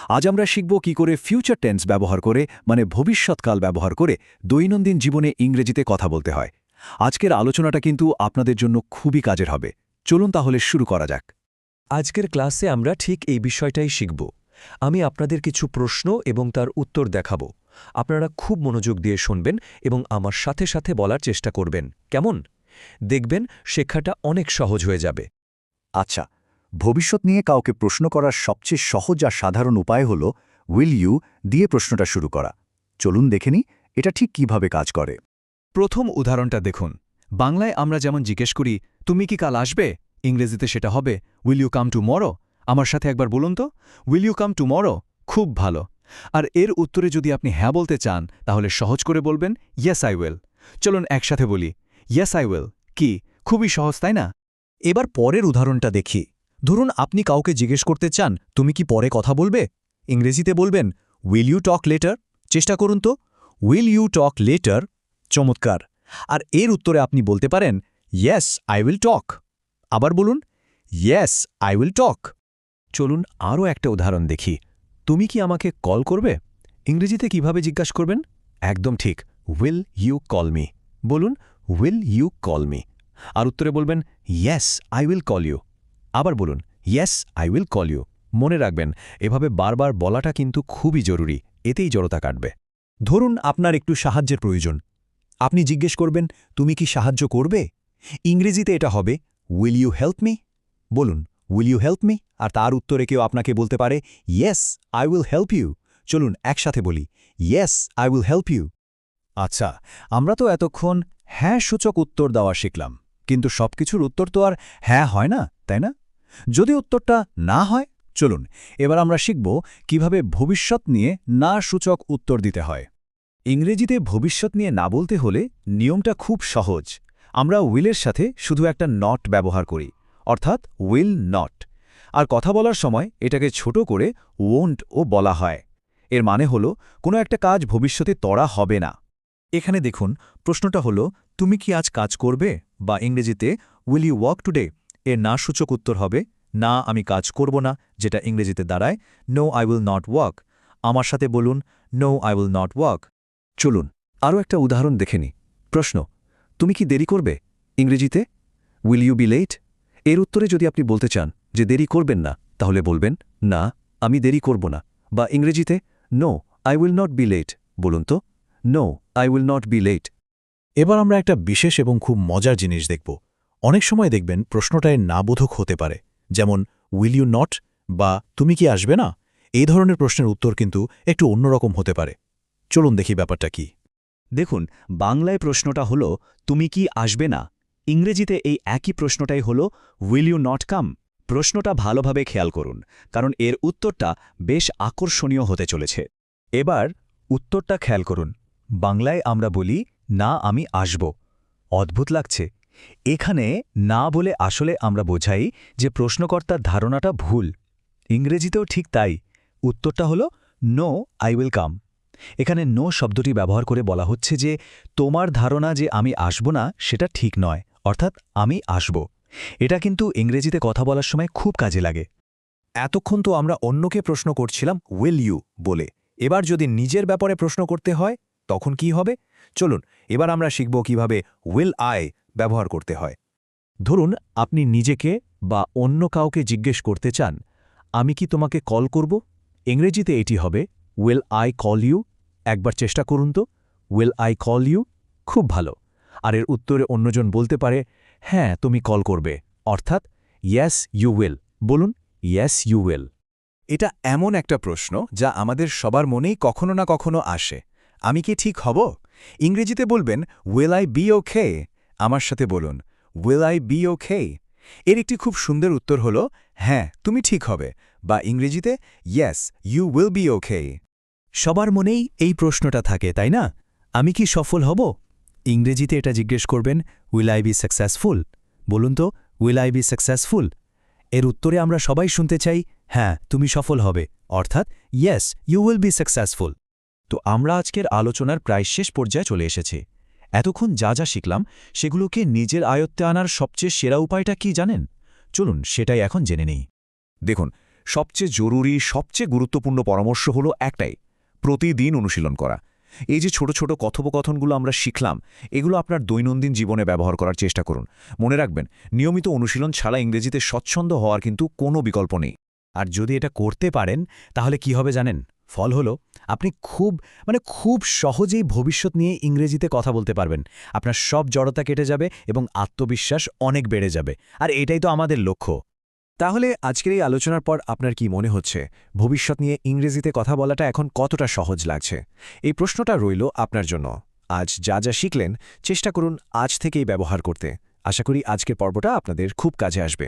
আজ আমরা শিখব কি করে ফিউচার টেন্স ব্যবহার করে মানে ভবিষ্যৎকাল ব্যবহার করে দৈনন্দিন জীবনে ইংরেজিতে কথা বলতে হয়। আজকের আলোচনাটা কিন্তু আপনাদের জন্য খুবই কাজের হবে। চলুন তাহলে শুরু করা যাক। আজকের ক্লাসে আমরা ঠিক এই বিষয়টাই শিখব। আমি আপনাদের কিছু প্রশ্ন এবং তার উত্তর দেখাব। আপনারা খুব মনোযোগ দিয়ে শুনবেন এবং আমার সাথে সাথে বলার চেষ্টা করবেন, কেমন? দেখবেন শেখাটা অনেক সহজ হয়ে যাবে। আচ্ছা, ভবিষ্যৎ নিয়ে কাউকে প্রশ্ন করার সবচেয়ে সহজ আর সাধারণ উপায় হল উইল ইউ দিয়ে প্রশ্নটা শুরু করা। চলুন দেখে নিই এটা ঠিক কিভাবে কাজ করে। প্রথম উদাহরণটা দেখুন। বাংলায় আমরা যেমন জিজ্ঞেস করি তুমি কি কাল আসবে, ইংরেজিতে সেটা হবে উইল ইউ কাম টুমরো। আমার সাথে একবার বলুন তো, উইল ইউ কাম টুমরো। খুব ভালো। আর এর উত্তরে যদি আপনি হ্যাঁ বলতে চান তাহলে সহজ করে বলবেন ইয়েস আই উইল। চলুন একসাথে বলি ইয়েস আই উইল। কি খুবই সহজ, তাই না? এবার পরের উদাহরণটা দেখি। ধরুন আপনি কাউকে জিজ্ঞেস করতে চান তুমি কি পরে কথা বলবে, ইংরেজিতে বলবেন উইল ইউ টক লেটার। চেষ্টা করুন তো, উইল ইউ টক লেটার। চমৎকার। আর এর উত্তরে আপনি বলতে পারেন ইয়েস আই উইল টক। আবার বলুন ইয়েস আই উইল টক। চলুন আরও একটা উদাহরণ দেখি। তুমি কি আমাকে কল করবে, ইংরেজিতে কিভাবে জিজ্ঞাসা করবেন? একদম ঠিক, উইল ইউ কল মি। বলুন উইল ইউ কল মি। আর উত্তরে বলবেন yes I will call you. আবার বলুন yes I will call you. মনে রাখবেন, এভাবে বারবার বলাটা কিন্তু খুবই জরুরি, এতেই জড়তা কাটবে। ধরুন আপনার একটু সাহায্যের প্রয়োজন। আপনি জিজ্ঞেস করবেন তুমি কি সাহায্য করবে, ইংরেজিতে এটা হবে উইল ইউ হেল্প মি। বলুন উইল ইউ হেল্প মি, আর তার উত্তরে কেউ আপনাকে বলতে পারে yes I will help you. চলুন একসাথে বলি yes I will help you. আচ্ছা, আমরা তো এতক্ষণ হ্যাঁ সূচক উত্তর দেওয়া শিখলাম, কিন্তু সবকিছুর উত্তর তো আর হ্যাঁ হয় না, তাই না? যদি উত্তরটা না হয়, চলুন এবার আমরা শিখব কিভাবে ভবিষ্যৎ নিয়ে না সূচক উত্তর দিতে হয়। ইংরেজিতে ভবিষ্যৎ নিয়ে না বলতে হলে নিয়মটা খুব সহজ। আমরা উইলের সাথে শুধু একটা নট ব্যবহার করি, অর্থাৎ উইল নট। আর কথা বলার সময় এটাকে ছোট করে ওন্ট ও বলা হয়। এর মানে হলো কোনো একটা কাজ ভবিষ্যতে তরা হবে না। এখানে দেখুন, প্রশ্নটা হলো তুমি কি আজ কাজ করবে, বা ইংরেজিতে উইল ইউ ওয়ার্ক টুডে। এর না সূচক উত্তর হবে না আমি কাজ করব না, যেটা ইংরেজিতে দাঁড়ায় no I will not work. আমার সাথে বলুন no I will not work. চলুন আরও একটা উদাহরণ দেখে নিই। প্রশ্ন, তুমি কি দেরি করবে, ইংরেজিতে উইল ইউ বি লেট। এর উত্তরে যদি আপনি বলতে চান যে দেরি করবেন না, তাহলে বলবেন না আমি দেরি করব না, বা ইংরেজিতে no I will not be late. বলুন তো no I will not be late. এবার আমরা একটা বিশেষ এবং খুব মজার জিনিস দেখব। অনেক সময় দেখবেন প্রশ্নটায় নাবোধক হতে পারে, যেমন উইল ইউ নট বা তুমি কি আসবে না। এই ধরনের প্রশ্নের উত্তর কিন্তু একটু অন্যরকম হতে পারে। চলুন দেখি ব্যাপারটা কি। দেখুন, বাংলায় প্রশ্নটা হলো তুমি কি আসবে না, ইংরেজিতে এই একই প্রশ্নটাই হলো উইল ইউ নট কাম। প্রশ্নটা ভালোভাবে খেয়াল করুন, কারণ এর উত্তরটা বেশ আকর্ষণীয় হতে চলেছে। এবার উত্তরটা খেয়াল করুন। বাংলায় আমরা বলি না আমি আসব। অদ্ভুত লাগছে। এখানে না বলে আসলে আমরা বোঝাই যে প্রশ্নকর্তার ধারণাটা ভুল। ইংরেজিতেও ঠিক তাই। উত্তরটা হলো নো আই উইল কাম। এখানে নো শব্দটি ব্যবহার করে বলা হচ্ছে যে তোমার ধারণা যে আমি আসব না সেটা ঠিক নয়, অর্থাৎ আমি আসব। এটা কিন্তু ইংরেজিতে কথা বলার সময় খুব কাজে লাগে। এতক্ষণ তো আমরা অন্যকে প্রশ্ন করছিলাম উইল ইউ বলে। এবার যদি নিজের ব্যাপারে প্রশ্ন করতে হয় তখন কি হবে? চলুন এবার আমরা শিখব কিভাবে উইল আই ব্যবহার করতে হয়। ধরুন আপনি নিজেকে বা অন্য কাউকে জিজ্ঞেস করতে চান আমি কি তোমাকে কল করব, ইংরেজিতে এটি হবে উইল আই কল ইউ। একবার চেষ্টা করুন তো, উইল আই কল ইউ। খুব ভালো। আর এর উত্তরে অন্যজন বলতে পারে হ্যাঁ তুমি কল করবে, অর্থাৎ ইয়েস ইউ উইল। বলুন ইয়েস ইউ উইল। এটা এমন একটা প্রশ্ন যা আমাদের সবার মনেই কখনো না কখনো আসে। আমি কি ঠিক হব, ইংরেজিতে বলবেন উইল আই বি ওকে। আমার সাথে বলুন উইল আই বি ওকে। এর একটি খুব সুন্দর উত্তর হল হ্যাঁ তুমি ঠিক হবে, বা ইংরেজিতে ইয়েস ইউ উইল বি ওকে। সবার মনেই এই প্রশ্নটা থাকে, তাই না? আমি কি সফল হব, ইংরেজিতে এটা জিজ্ঞেস করবেন উইল আই বি সাকসেসফুল। বলুন তো উইল আই বি সাকসেসফুল। এর উত্তরে আমরা সবাই শুনতে চাই হ্যাঁ তুমি সফল হবে, অর্থাৎ yes you will be successful. তো আমরা আজকের আলোচনার প্রায় শেষ পর্যায়ে চলে এসেছি। এতক্ষণ যা যা শিখলাম সেগুলোকে নিজের আয়ত্তে আনার সবচেয়ে সেরা উপায়টা কি জানেন? চলুন সেটাই এখন জেনে নেই। দেখুন, সবচেয়ে জরুরি, সবচেয়ে গুরুত্বপূর্ণ পরামর্শ হলো একটাই: প্রতিদিন অনুশীলন করা। এই যে ছোট ছোট কথোপকথনগুলো আমরা শিখলাম, এগুলো আপনার দৈনন্দিন জীবনে ব্যবহার করার চেষ্টা করুন। মনে রাখবেন, নিয়মিত অনুশীলন ছাড়া ইংরেজিতে স্বচ্ছন্দ হওয়ার কিন্তু কোনো বিকল্প নেই। আর যদি এটা করতে পারেন তাহলে কি হবে জানেন? ফল হলো আপনি খুব সহজেই ভবিষ্যৎ নিয়ে ইংরেজিতে কথা বলতে পারবেন। আপনার সব জড়তা কেটে যাবে এবং আত্মবিশ্বাস অনেক বেড়ে যাবে। আর এটাই তো আমাদের লক্ষ্য। তাহলে আজকের এই আলোচনার পর আপনার কি মনে হচ্ছে, ভবিষ্যৎ নিয়ে ইংরেজিতে কথা বলাটা এখন কতটা সহজ লাগছে? এই প্রশ্নটা রইল আপনার জন্য। আজ যা যা শিখলেন চেষ্টা করুন আজ থেকেই ব্যবহার করতে। আশা করি আজকের পর্বটা আপনাদের খুব কাজে আসবে।